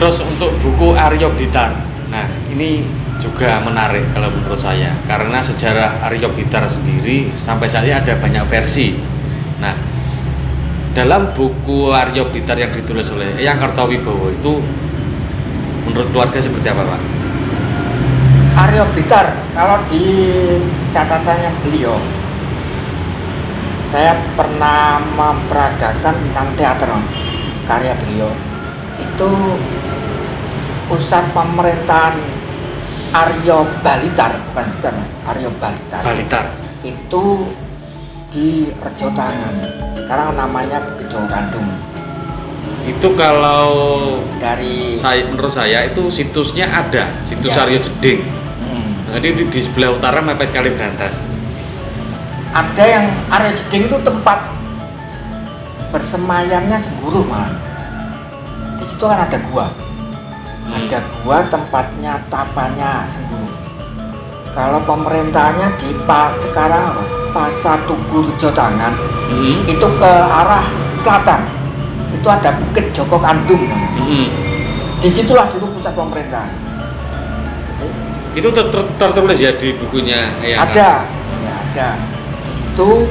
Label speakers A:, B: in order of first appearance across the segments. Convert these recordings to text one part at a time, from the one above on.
A: Terus untuk buku Aryo Blitar, nah ini juga menarik kalau menurut saya, karena sejarah Aryo Blitar sendiri sampai saat ini ada banyak versi. Nah, dalam buku Aryo Blitar yang ditulis oleh Eyang Kartowibowo itu menurut keluarga seperti apa, Pak?
B: Aryo Blitar, kalau di catatannya beliau, saya pernah memperagakan tentang teater, Mas. Karya beliau itu pusat pemerintahan Aryo Balitar, bukan Blitar, Mas. Aryo Balitar.
A: Balitar
B: Itu di Rejo Tangan. Sekarang namanya Bukit Jawa Kandung.
A: itu kalau
B: Dari
A: menurut saya itu situsnya ada, situs
B: Ya.
A: Aryo Jeding. Jadi di sebelah utara mepet Kali Brantas.
B: ada yang Aryo Jeding itu tempat bersemayamnya Sengguruh, Mas. Di situ kan ada gua. Ada gua tempatnya tapanya Sengguruh. Kalau pemerintahnya di sekarang apa? Pasar Tugu Rejo Tangan, itu ke arah selatan. Itu ada Bukit Joko Kandung. Disitulah dulu pusat pemerintahan.
A: Itu tertulis ya di bukunya Eyang?
B: Ada, ya ada. Itu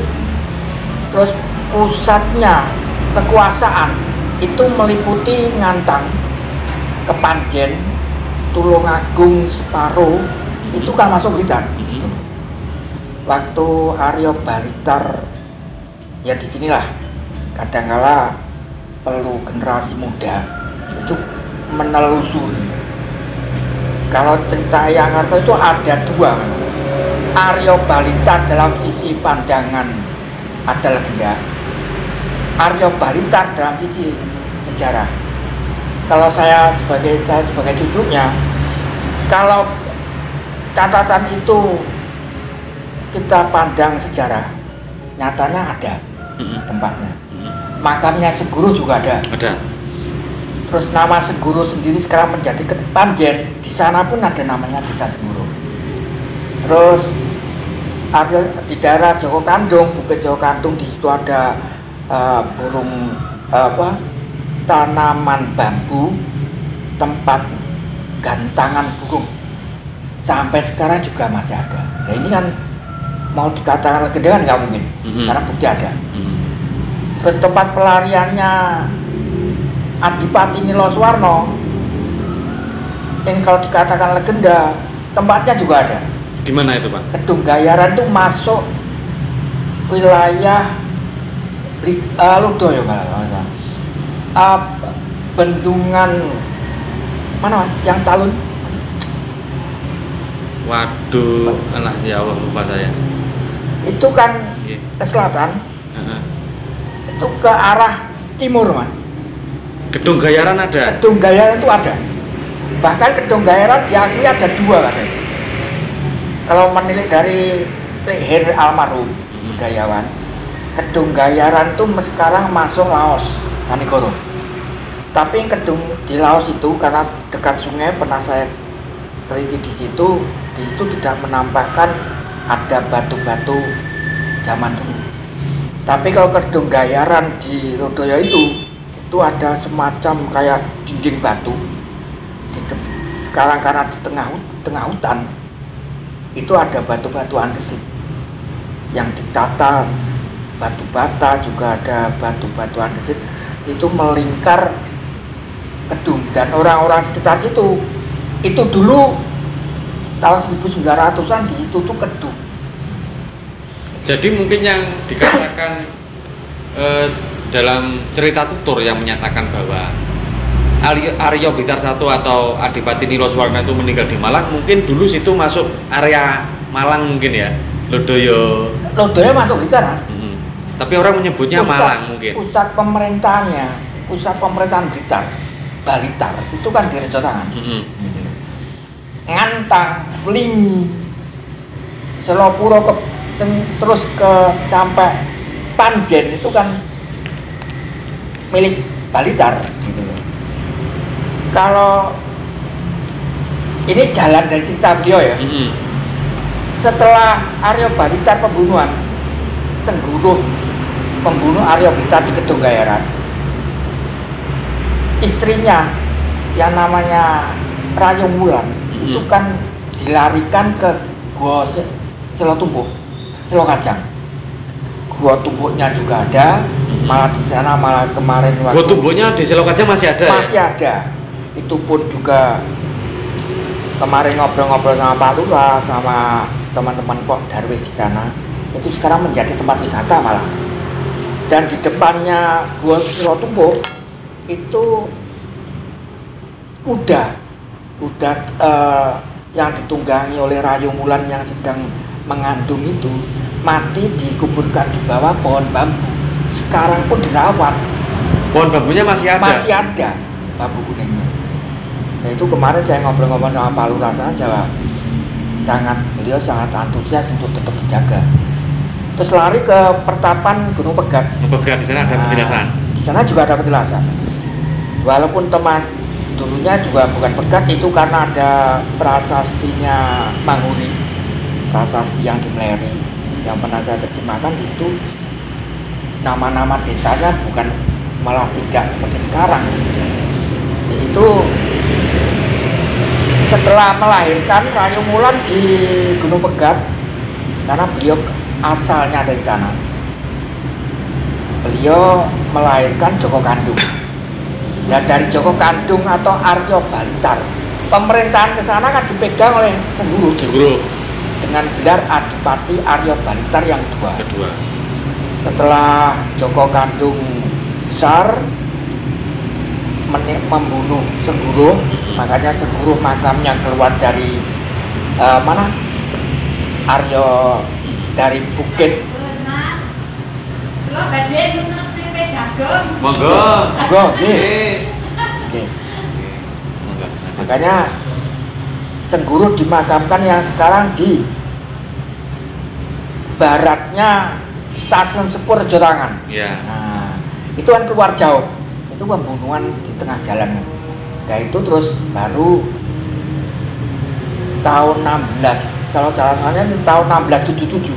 B: terus pusatnya kekuasaan itu meliputi Ngantang, Kepanjen, Tulungagung, Separo, itu kan masuk Blitar. Waktu Aryo Balitar, ya disinilah kadangkala perlu generasi muda itu menelusuri. Kalau cerita Eyang Karto itu ada dua, Aryo Balitar dalam sisi pandangan ada legenda, Aryo Balitar dalam sisi sejarah. Kalau saya sebagai cucunya, kalau catatan itu kita pandang sejarah, nyatanya ada tempatnya. Makamnya Sengguruh juga ada.
A: Ada.
B: Terus nama Sengguruh sendiri sekarang menjadi Kepanjen. Di sana pun ada namanya Desa Sengguruh. Terus Aryo di daerah Joko Kandung, Bukit Joko Kandung, di situ ada burung tanaman bambu, tempat gantangan burung. Sampai sekarang juga masih ada. Nah ini kan mau dikatakan legenda kan nggak mungkin, karena bukti ada. Terus tempat pelariannya Adipati Nilo Suwarno, yang kalau dikatakan legenda, tempatnya juga ada.
A: Di mana itu, Pak?
B: Kedung Gayaran itu masuk wilayah Ludoyo kalau bendungan mana, Mas? Yang Talun.
A: Waduh, alah ya Allah lupa saya.
B: Itu kan ke selatan, itu ke arah timur, Mas.
A: Gedung Gayaran ada.
B: Kedung Gayaran itu ada. Bahkan Kedung Gayaran diakui ada dua katanya. Kalau menilik dari leher almarhum budayawan, Kedung Gayaran itu sekarang masuk Laos, Kanigoro. Tapi kedung di Laos itu karena dekat sungai, pernah saya teliti di situ tidak menampakkan ada batu-batu zaman dulu. Tapi kalau Kedung Gayaran di Lodoyo itu ada semacam kayak dinding batu. Sekarang karena di tengah hutan itu ada batu-batu andesit yang ditata batu bata, juga ada batu-batu andesit itu melingkar kedung, dan orang-orang sekitar situ itu dulu tahun 1900-an di itu tuh kedung.
A: Jadi mungkin yang dikatakan dalam cerita tutur yang menyatakan bahwa Aryo Blitar I atau Adipati Nilo Suwarno itu meninggal di Malang, mungkin dulu situ masuk area Malang mungkin ya, Lodoyo
B: masuk Blitar, Mas.
A: Tapi orang menyebutnya Malang mungkin.
B: Pusat pemerintahan Blitar, Balitar itu kan di Rejo Tangan. Ngantang, Lingi, Selopuro terus ke sampai Panjen itu kan milik Balitar gitu loh. Kalau ini jalan dari cerita beliau ya. Setelah Aryo Balitar pembunuhan, Sengguruh membunuh Aryo Blitar di Kedung Gayaran, istrinya yang namanya Rayung Wulan itu kan dilarikan ke Gua Selo Tumpuk, Selo Kajang. Gua Tumpuknya juga ada, malah di sana malah kemarin
A: Gua Tumpuknya di Selo Kajang masih ada
B: masih
A: ya?
B: ada. Itu pun juga kemarin ngobrol-ngobrol sama Pak Lurah sama teman-teman Pok Darwis di sana, itu sekarang menjadi tempat wisata malah. Dan di depannya Gua Selo Tumpuk itu kuda yang ditunggangi oleh Rayung Wulan yang sedang mengandung itu mati dikuburkan di bawah pohon bambu. Sekarang pun dirawat.
A: Pohon bambunya masih ada?
B: Masih ada bambu kuningnya. Nah itu kemarin saya ngobrol-ngobrol sama Pak Lurah sana beliau sangat antusias untuk tetap dijaga. Terus lari ke pertapan Gunung Pegat.
A: Gunung Pegat di sana ada petilasan.
B: Di sana juga ada petilasan. Walaupun teman dulunya juga bukan Pegat, itu karena ada prasastinya Manghuni, prasasti yang di Mleri yang pernah saya terjemahkan. Di situ nama-nama desanya bukan, malah tidak seperti sekarang. Di situ setelah melahirkan Rayung Wulan di Gunung Pegat, karena beliau asalnya dari sana, beliau melahirkan Joko Kandung. Dan dari Joko Kandung atau Aryo Balitar, pemerintahan ke sana kan dipegang oleh Sengguru dengan gelar Adipati Aryo Balitar yang kedua. Setelah Joko Kandung besar membunuh Sengguru, makanya Sengguru makamnya keluar dari mana? Aryo dari bukit.
A: Monggo.
B: Oke. Makanya Sengguru dimakamkan yang sekarang di baratnya stasiun Sepur Jorangan.
A: Iya.
B: Nah, itu kan keluar jauh. Itu pembunuhan di tengah jalan. Nah itu terus baru tahun 16. Kalau catatannya tahun 1677.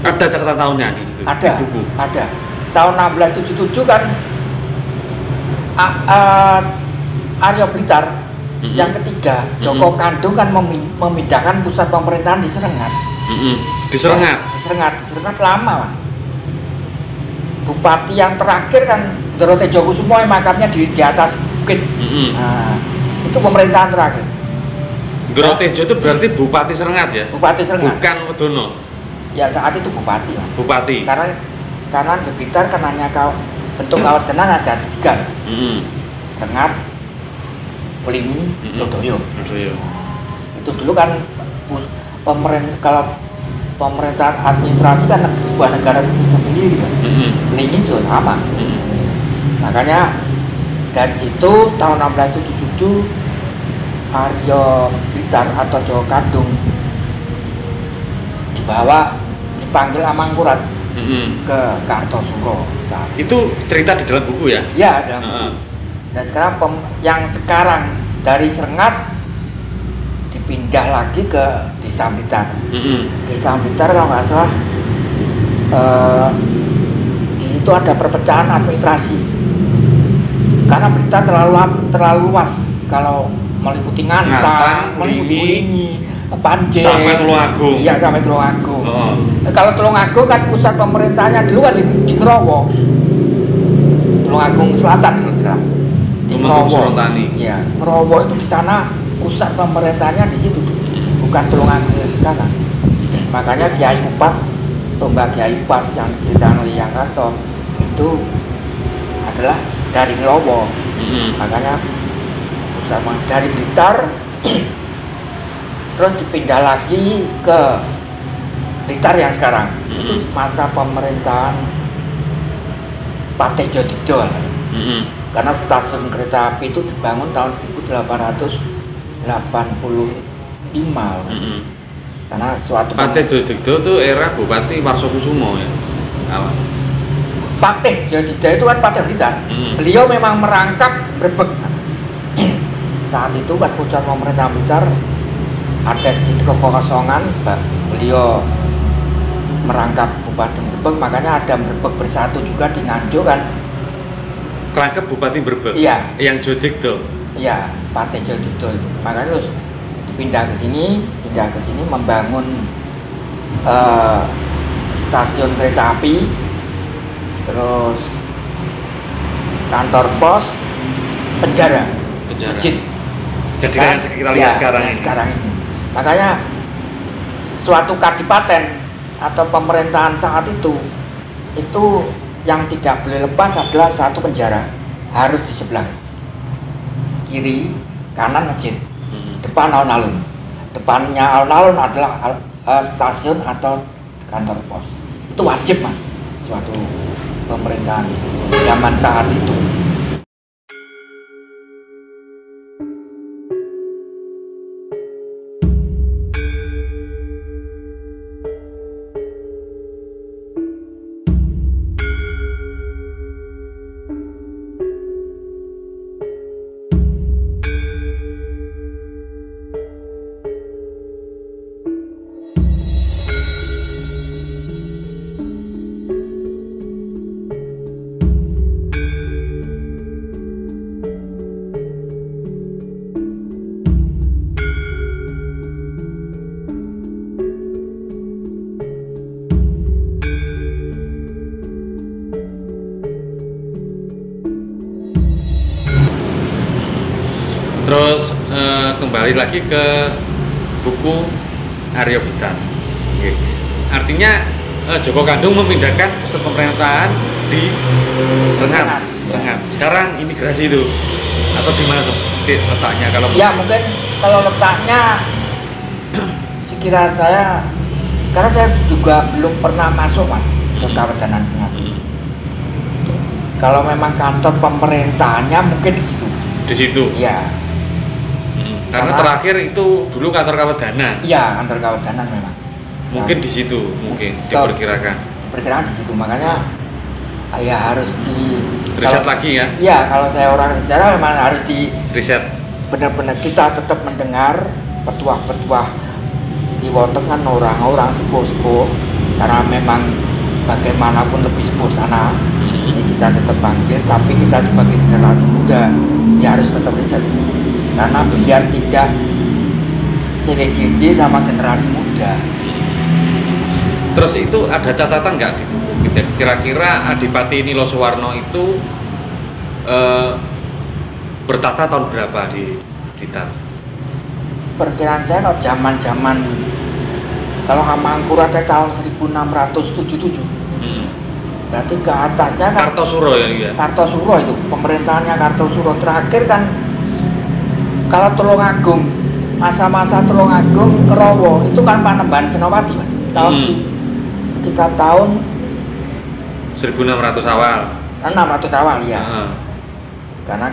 A: Ada catatan tahunnya di situ.
B: Ada.
A: Di buku.
B: Ada. Tahun 1677 kan Aryo Blitar yang ketiga, Joko Kandung kan memindahkan pusat pemerintahan di Serengat.
A: Di Serengat.
B: Ya, di Serengat lama, Mas. Bupati yang terakhir kan Dorotejo Kusumo, makamnya di atas bukit. Nah, itu pemerintahan terakhir.
A: Dorotejo itu berarti Bupati Serengat ya?
B: Bupati Serengat.
A: Bukan Wedono.
B: Ya saat itu bupati. Mas.
A: Bupati.
B: Karena di Blitar kan hanya bentuk kawat tenang ada 3. Serengat, Pelingi, Lodoyo. Itu dulu kan kalau pemerintahan administrasi kan sebuah negara sendiri kan. Pelingi juga sama. Makanya dari situ tahun 1677 Aryo Blitar atau Joko Kandung dipanggil Amangkurat ke Kartosuro.
A: Itu cerita di dalam buku ya?
B: Ya, dalam buku. Dan sekarang yang sekarang dari Serengat dipindah lagi ke Desa Blitar. Desa Blitar kalau nggak salah di situ ada perpecahan administrasi karena Blitar terlalu luas, kalau meliputi Ngantang, meliputi Wingi, Panjen,
A: sampai Tulungagung.
B: Iya, sampai Tulungagung. Kalau Tulungagung kan pusat pemerintahnya dulu kan di Ngerowo. Tulungagung Selatan kalau sekarang. Di Ngerowo. Iya, Ngerowo itu di sana pusat pemerintahnya di situ. Bukan Tulungagung sekarang. Makanya Kiai Upas, Tombak Kiai Upas yang diceritakan oleh Yang Karto itu adalah dari Ngerowo. Makanya pusat dari Blitar terus dipindah lagi ke Blitar yang sekarang. Itu masa pemerintahan Patih Jodidol. Karena stasiun kereta api itu dibangun tahun 1885. Karena suatu
A: Patih Jodidol itu era Bupati Warsokusumo ya.
B: Patih Jodidol itu kan Patih Blitar. Beliau memang merangkap Brebek. Saat itu kan pusat pemerintahan Blitar ada sedikit kekosongan, beliau merangkap Bupati Brebek, makanya ada Brebek Bersatu juga di Nganjuk kan.
A: Kerangkep Bupati Brebek.
B: Iya.
A: Yang Jodidol.
B: Ya, Pak Tejo Dido itu. Makanya terus pindah ke sini membangun stasiun kereta api, terus kantor pos, penjara. Masjid.
A: Jadi yang kita lihat
B: sekarang ini. Makanya suatu kadipaten atau pemerintahan saat itu yang tidak boleh lepas adalah satu penjara, harus di sebelah kiri, kanan masjid, depan alun-alun. Depannya alun-alun adalah stasiun atau kantor pos. Itu wajib, Mas, suatu pemerintahan zaman saat itu.
A: Terus kembali lagi ke buku Aryo Blitar. Oke. Artinya Joko Kandung memindahkan pusat pemerintahan di Srengat. Sekarang imigrasi itu atau di mana tuh letaknya kalau?
B: Ya mungkin kalau letaknya sekira saya, karena saya juga belum pernah masuk, Mas, ke Kawedanan Srengat. Kalau memang kantor pemerintahannya mungkin di situ.
A: Di situ.
B: Iya.
A: Karena terakhir itu dulu kantor Kawedanan.
B: Iya, kantor Kawedanan memang.
A: Mungkin di situ, mungkin diperkirakan.
B: Diperkirakan di situ, makanya ya harus di
A: riset lagi ya.
B: Iya, kalau saya orang sejarah memang harus di
A: riset.
B: Benar-benar kita tetap mendengar petuah-petuah di Wotengan, orang-orang sepuh-sepuh, karena memang bagaimanapun lebih sepuh sana. Jadi kita tetap panggil, tapi kita sebagai generasi muda ya harus tetap riset. Karena biar tidak selegenje sama generasi muda.
A: Terus itu ada catatan nggak di buku? Kira-kira Adipati Nilo Suwarno itu bertata tahun berapa di Blitar?
B: Perkiraan saya kalau zaman-zaman kalau Hamangkurat tahun 1677. Berarti ke atasnya kan
A: Kartosuro ya?
B: Kartosuro itu, pemerintahannya Kartosuro. Terakhir kan kalau Tulungagung, masa-masa Tulungagung, Kerowo itu kan Panembahan Senopati, Mas. Tahun sekitar tahun
A: 1600 awal.
B: 600 awal ya. Karena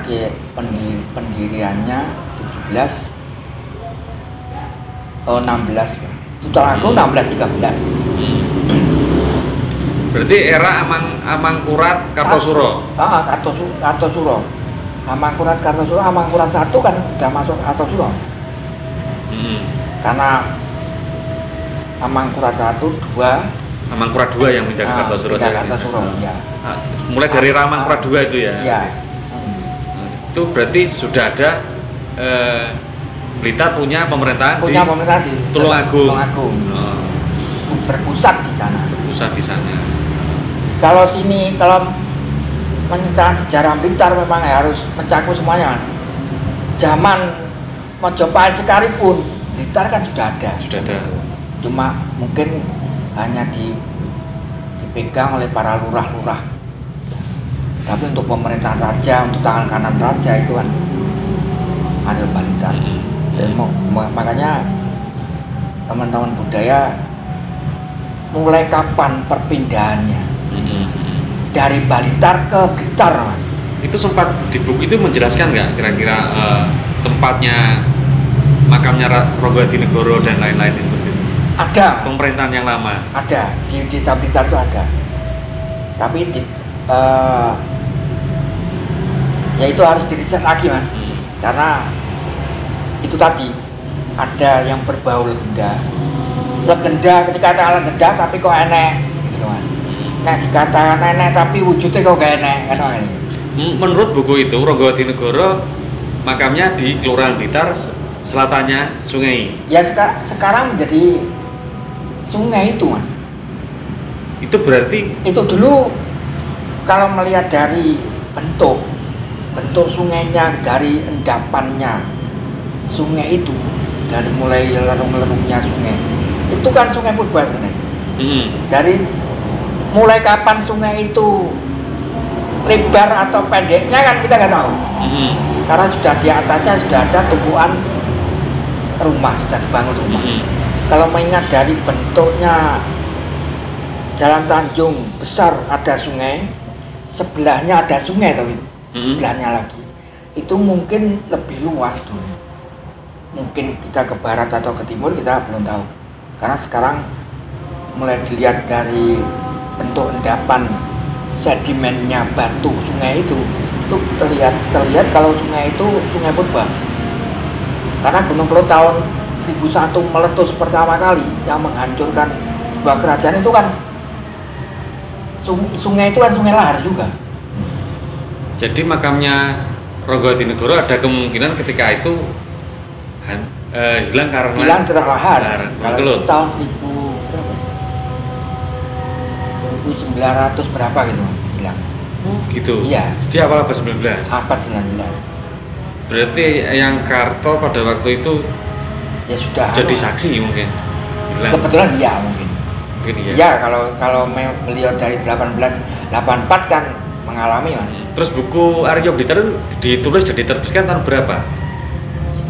B: pendiriannya 16. Tulungagung 1613.
A: Berarti era Amangkurat Kartosuro.
B: Kartosuro. Amangkurat Kartosuro, Amangkurat 1 kan udah masuk Kartosuro. Karena Amangkurat 1, 2.
A: Amangkurat 2 yang pindah ke Kartosuro.
B: Ya.
A: Mulai dari Amangkurat 2 itu ya.
B: Iya.
A: Itu berarti sudah ada Blitar punya pemerintahan di Tulungagung.
B: Berpusat di sana. Kalau menceritakan sejarah Blitar memang harus mencakup semuanya, Mas. Zaman Mojopahit sekalipun Blitar kan sudah ada. Cuma mungkin hanya dipegang oleh para lurah-lurah. Tapi untuk pemerintahan raja, untuk tangan kanan raja itu kan ada Blitar. Dan makanya teman-teman budaya mulai kapan perpindahannya dari Blitar ke Blitar, Mas?
A: Itu sempat di buku itu menjelaskan nggak kira-kira tempatnya makamnya Ronggowadinegoro dan lain-lain seperti itu?
B: Ada.
A: Pemerintahan yang lama.
B: Ada di desa Blitar itu ada. Tapi ya itu harus diriset lagi, Mas. Karena itu tadi ada yang berbau legenda. Ketika ada legenda tapi kok enek gitu, Mas. Nah dikatakan nenek tapi wujudnya kok gak enek kan ini.
A: Menurut buku itu Ronggowadinegoro makamnya di Kelurahan Blitar, selatannya sungai.
B: Ya sekarang menjadi sungai itu, Mas.
A: Itu berarti
B: Itu dulu kalau melihat dari bentuk sungainya, dari endapannya sungai itu, dari mulai lerung-lerungnya sungai, itu kan sungai purba sebenarnya. Dari mulai kapan sungai itu lebar atau pendeknya kan kita nggak tahu. Karena sudah di atasnya sudah ada tumpuan rumah, sudah dibangun rumah. Kalau mengingat dari bentuknya Jalan Tanjung besar, ada sungai, sebelahnya ada sungai tahu itu, sebelahnya lagi. Itu mungkin lebih luas dulu. Mungkin kita ke barat atau ke timur kita belum tahu. Karena sekarang mulai dilihat dari bentuk endapan sedimennya batu sungai itu terlihat kalau sungai itu sungai purba. Karena Gunung Kelud tahun 1001 meletus pertama kali yang menghancurkan sebuah kerajaan itu kan sungai itu kan sungai lahar juga.
A: Jadi makamnya Ronggo Hadinegoro ada kemungkinan ketika itu hilang karena
B: lahar. Kalau itu tahun 1900 berapa gitu hilang.
A: Oh gitu.
B: Iya.
A: Jadi awal abad 19.
B: Abad 19.
A: Berarti yang Karto pada waktu itu
B: ya sudah
A: jadi saksi mungkin. Hilang.
B: Kebetulan iya mungkin.
A: Iya.
B: Ya kalau beliau dari 1884 kan mengalami, Mas.
A: Terus buku Aryo Blitar itu ditulis dan diterbitkan tahun berapa?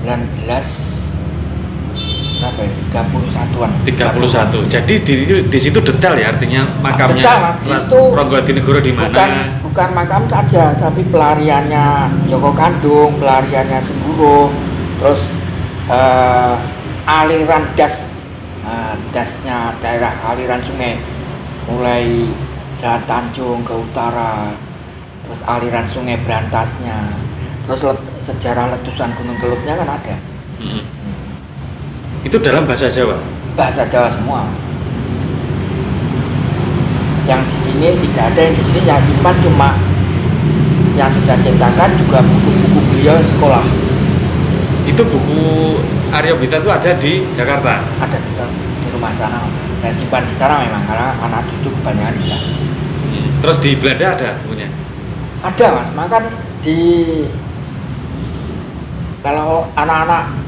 B: 31-an.
A: 31. Jadi di situ detail ya, artinya makamnya Ronggo Hadinegoro di mana?
B: Bukan makam saja, tapi pelariannya Joko Kandung, pelariannya Semburo, terus aliran dasnya daerah aliran sungai mulai Jalan Tanjung ke utara, terus aliran sungai berantasnya, terus sejarah letusan Gunung Keludnya kan ada.
A: Itu dalam bahasa Jawa?
B: Bahasa Jawa semua. Yang di sini tidak ada, yang di sini yang simpan cuma yang sudah cetakan, juga buku-buku beliau sekolah.
A: Itu buku Aryo Blitar itu ada di Jakarta?
B: Ada di rumah sana, Mas. Saya simpan di sana memang karena anak cucu kebanyakan di sana.
A: Terus di Belanda ada bukunya?
B: Ada, Mas. Makan kalau anak-anak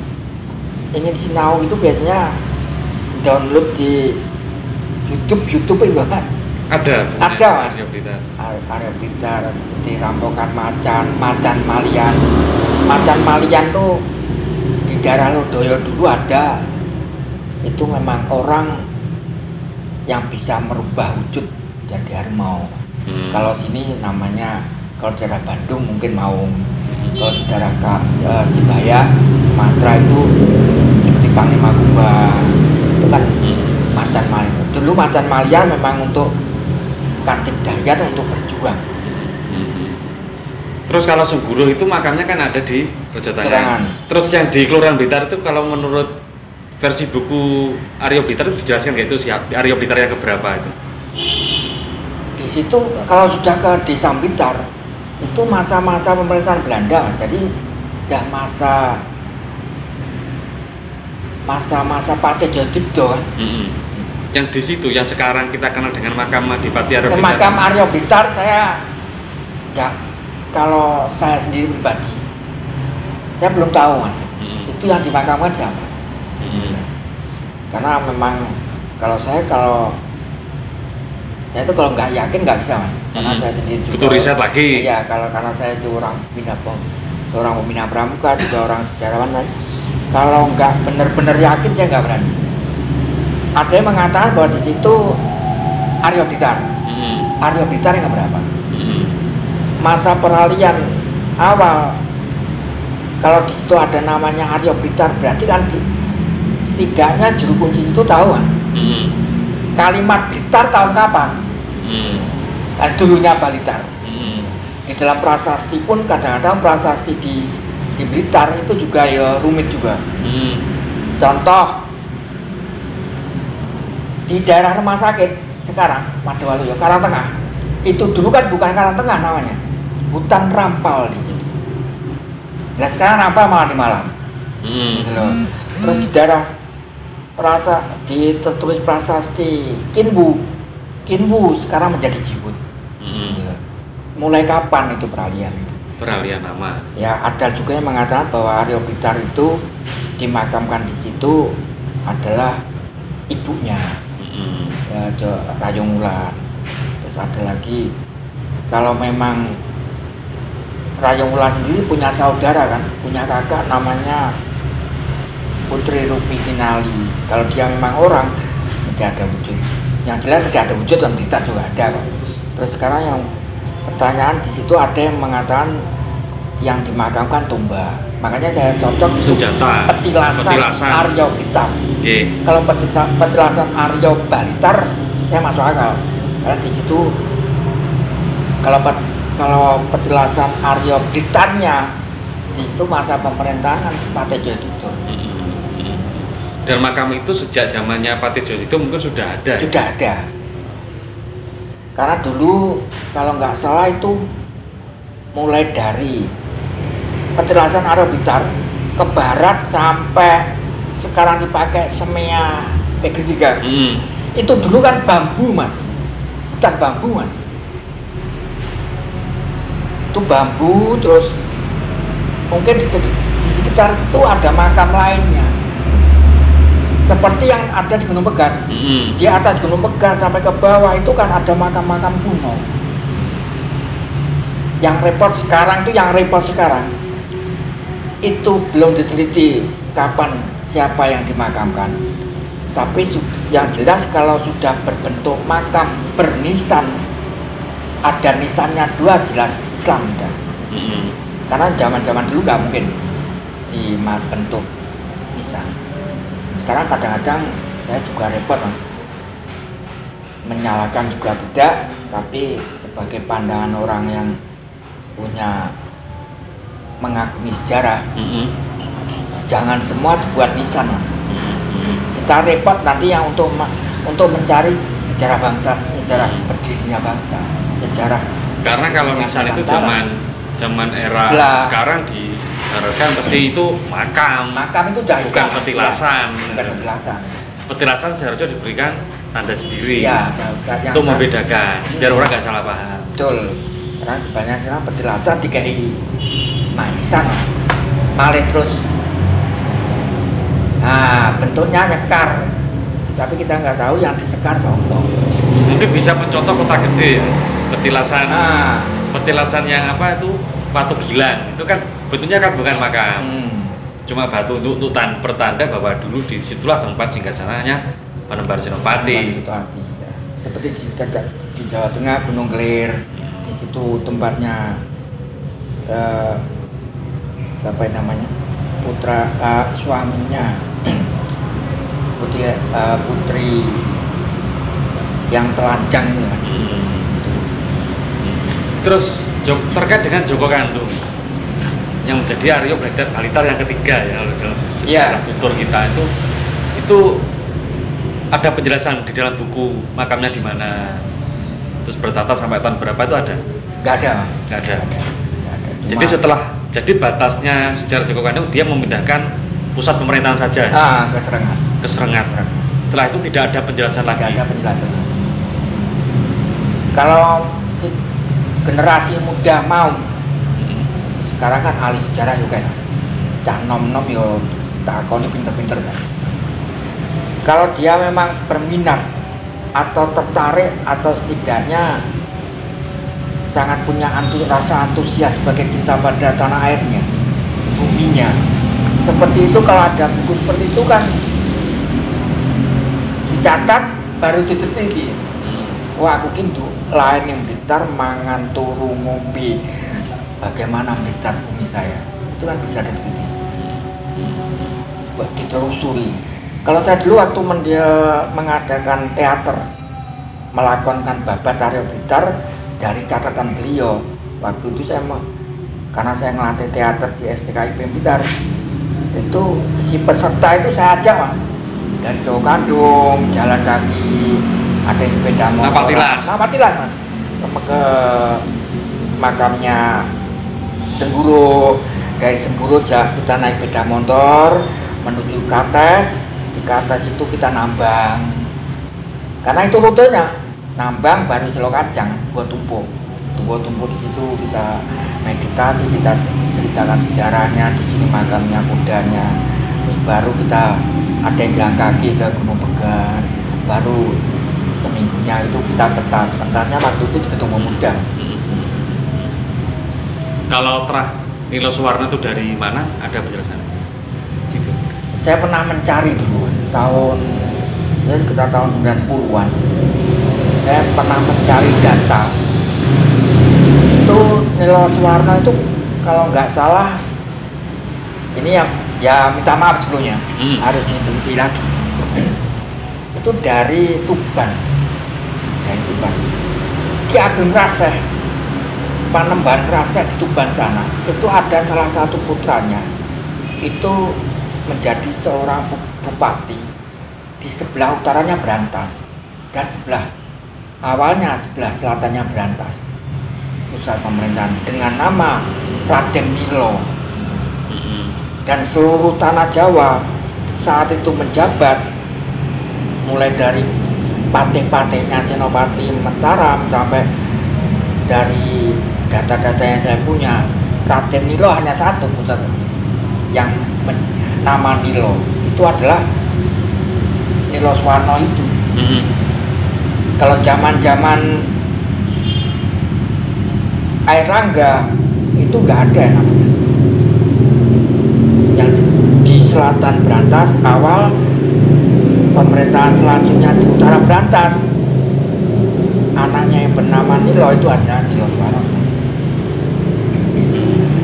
B: ingin sinau itu biasanya download di YouTube itu kan?
A: Ada,
B: Mas.
A: Aryo Blitar.
B: Aryo Blitar seperti Rampokan Macan Malian. Macan Malian tuh di daerah Lodaya dulu ada. Itu memang orang yang bisa merubah wujud jadi harimau. Kalau sini namanya, kalau di daerah Bandung mungkin Maung. Kalau di daerah Sibaya, Sumatera itu seperti Panglima Kumbang. Itu kan Macan Malian. Dulu Macan Malian memang untuk Kantik Dayat, untuk berjuang.
A: Terus kalau Semburo itu makamnya kan ada di Rejotangan. Terus yang di Kelurahan Blitar itu kalau menurut versi buku Aryo Blitar itu dijelaskan nggak itu Aryo Blitar yang keberapa itu?
B: Di situ kalau sudah ke Desa Blitar itu masa-masa pemerintahan Belanda, jadi udah masa Patejo Digdo kan.
A: Yang di situ yang sekarang kita kenal dengan makam Adipati Aryo Blitar.
B: Makam Aryo Blitar saya nggak, kalau saya sendiri pribadi saya belum tahu, Mas. Itu yang dimakamkan siapa? Karena memang kalau saya itu kalau nggak yakin nggak bisa, Mas. Karena saya sendiri juga
A: butuh riset lagi.
B: Iya, karena saya itu seorang pembina pramuka, juga orang sejarawan. Kalau nggak benar-benar yakin saya nggak berani. Ada yang mengatakan bahwa di situ Aryo Blitar. Aryo Blitar yang berapa? Masa peralihan awal, kalau di situ ada namanya Aryo Blitar, berarti kan setidaknya juru kunci itu tahu kan? Kalimat Blitar tahun kapan? Dan dulunya Blitar. Di dalam prasasti pun kadang-kadang prasasti di Blitar itu juga ya rumit juga. Contoh di daerah rumah sakit sekarang Madawaluyo, Karangtengah, itu dulu kan bukan Karangtengah namanya, hutan rampal di situ. Lah sekarang apa malah di Malang? Gitu loh. Terus di daerah tertulis prasasti Kinwu sekarang menjadi Jiwut. Gitu loh. Mulai kapan itu peralihan itu?
A: Peralihan nama.
B: Ya ada juga yang mengatakan bahwa Aryo Blitar itu dimakamkan di situ adalah ibunya, ya Rayung Wulan. Terus ada lagi kalau memang Rayung Wulan sendiri punya saudara kan, punya kakak namanya Putri Rukmi Kinali. Kalau dia memang orang, tidak ada wujud. Yang jelas tidak ada wujud dan Blitar juga ada kok. Terus sekarang yang pertanyaan di situ ada yang mengatakan yang dimakamkan Tombak. Makanya saya cocok itu
A: senjata
B: petilasan Aryo Blitar.
A: Okay.
B: Kalau petilasan Aryo Blitar saya masuk akal. Karena di situ kalau petilasan Aryo Blitarnya di situ masa pemerintahan Patedjo Dido.
A: Dan makam itu sejak zamannya Patedjo Dido mungkin sudah ada.
B: Sudah ada. Karena dulu kalau nggak salah itu mulai dari petilasan Aryo Blitar ke barat sampai sekarang dipakai Semea Negeri 3. Itu dulu kan bambu mas, hutan bambu mas. Itu bambu terus mungkin di sekitar itu ada makam lainnya. Seperti yang ada di Gunung Pegat. Di atas Gunung Pegat sampai ke bawah itu kan ada makam-makam kuno. Yang repot sekarang itu belum diteliti kapan siapa yang dimakamkan. Tapi yang jelas kalau sudah berbentuk makam bernisan, ada nisannya 2 jelas Islam udah. Karena zaman-zaman dulu nggak mungkin dibentuk nisan. Sekarang kadang-kadang saya juga repot menyalahkan juga tidak, tapi sebagai pandangan orang yang punya mengagumi sejarah, jangan semua dibuat nisan. Kita repot nanti yang untuk mencari sejarah bangsa, sejarah berdirinya bangsa, sejarah.
A: Karena kalau nisan itu zaman era sekarang diharapkan pasti itu makam
B: itu udah
A: bukan petilasan.
B: Bukan petilasan.
A: Petilasan seharusnya diberikan tanda sendiri
B: untuk
A: membedakan biar orang nggak salah paham.
B: Betul. Karena kebanyakan sekarang petilasan dikai maisan malih terus. Nah, bentuknya nyekar. Tapi kita nggak tahu yang disekar sopo.
A: Mungkin bisa mencontoh Kota Gede ya. Petilasan. Petilasan yang apa itu? Batu Gilan. Itu kan bentuknya kan bukan makam. Cuma batu untuk pertanda bahwa dulu disitulah tempat singgasananya Panembahan Senopati.
B: Ya. Seperti di Jawa Tengah Gunung Glir. Di situ tempatnya siapa yang namanya putra suaminya putri yang telanjang itu mas.
A: Terus terkait dengan Joko Kandung yang menjadi Aryo Blitar yang ketiga ya dalam sejarah tutur kita itu ada penjelasan di dalam buku makamnya di mana, terus bertata sampai tahun berapa itu ada?
B: Nggak ada.
A: Jadi batasnya sejarah Joko Kandung dia memindahkan pusat pemerintahan saja.
B: Ke Serengat.
A: Setelah itu tidak ada penjelasan lagi.
B: Tidak ada penjelasan. Kalau generasi muda mau, sekarang kan ahli sejarah juga kan. Cak nom-nom yo takoni pinter-pinter kan. Kalau dia memang berminat atau tertarik atau setidaknya sangat punya rasa antusias sebagai cinta pada tanah airnya, buminya. Seperti itu kalau ada buku seperti itu kan dicatat baru diteliti. Wah aku kintu lain yang Blitar mangan turu ngopi. Bagaimana Blitar bumi saya? Itu kan bisa diteliti. Buat ditelusuri. Kalau saya dulu waktu mengadakan teater melakonkan babat Aryo Blitar dari catatan beliau, waktu itu karena saya ngelatih teater di STKIP Blitar, itu si peserta itu saya ajak mas, dari Joko Kandung, jalan kaki, ada yang sepeda motor,
A: Napatilas
B: mas, ke makamnya Sengguro. Dari Sengguro kita naik sepeda motor menuju Kates. Di Kates itu kita nambang. Karena itu rutenya nambang baru Selokajang, buat tumpuk di situ kita meditasi, kita ceritakan sejarahnya, di sini makamnya kudanya. Terus baru kita ada yang jalan kaki ke Gunung Pegan. Baru seminggunya itu kita pentasnya waktu itu di Ketemu Muda.
A: Kalau Nilo Suwarno itu dari mana? Ada penjelasannya? Gitu.
B: Saya pernah mencari dulu sekitar tahun 90-an. Saya pernah mencari data. Itu Nilo Suwarno itu kalau nggak salah, ini ya minta maaf sebelumnya, harus diteliti lagi. Itu dari Tuban. Ki Ageng Raseh, Panembahan Raseh di Tuban sana, itu ada salah satu putranya itu menjadi seorang bupati di sebelah utaranya Brantas dan sebelah selatannya Brantas, pusat pemerintahan, dengan nama Raden Nilo. Dan seluruh tanah Jawa saat itu menjabat, mulai dari patih-patihnya Senopati Mataram sampai dari data-data yang saya punya, Raden Nilo hanya satu pusat yang nama Nilo itu adalah Nilo Suwarno itu. Kalau zaman Airlangga itu nggak ada namanya. Yang di selatan Brantas, awal pemerintahan selanjutnya di utara Brantas, anaknya yang bernama Nilo itu adalah Nilo Suwarno.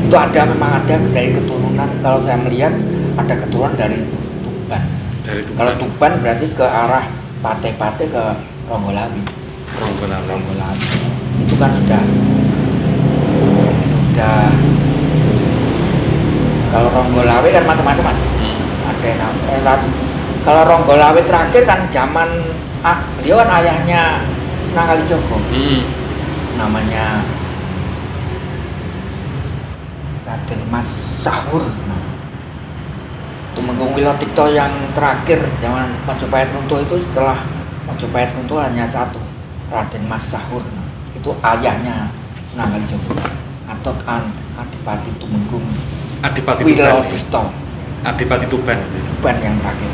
B: Itu memang ada dari keturunan, kalau saya melihat ada keturunan dari Tuban. Kalau Tuban berarti ke arah Pate-Pate ke Ronggolawi. Itu kan sudah kalau Ronggolawi kan macam-macam aja. Ada kalau Ronggolawi terakhir kan zaman beliau kan ayahnya Sunan Kalijogo. Namanya Raden Mas Sahur. Tumenggung Wilotikto yang terakhir zaman Majapahit runtuh itu, setelah Majapahit runtuh hanya satu, Raden Mas Sahur. Itu ayahnya Sunan Kalijogo atau Adipati Tumenggung Wilotikto.
A: Adipati Tuban
B: Tuban yang terakhir.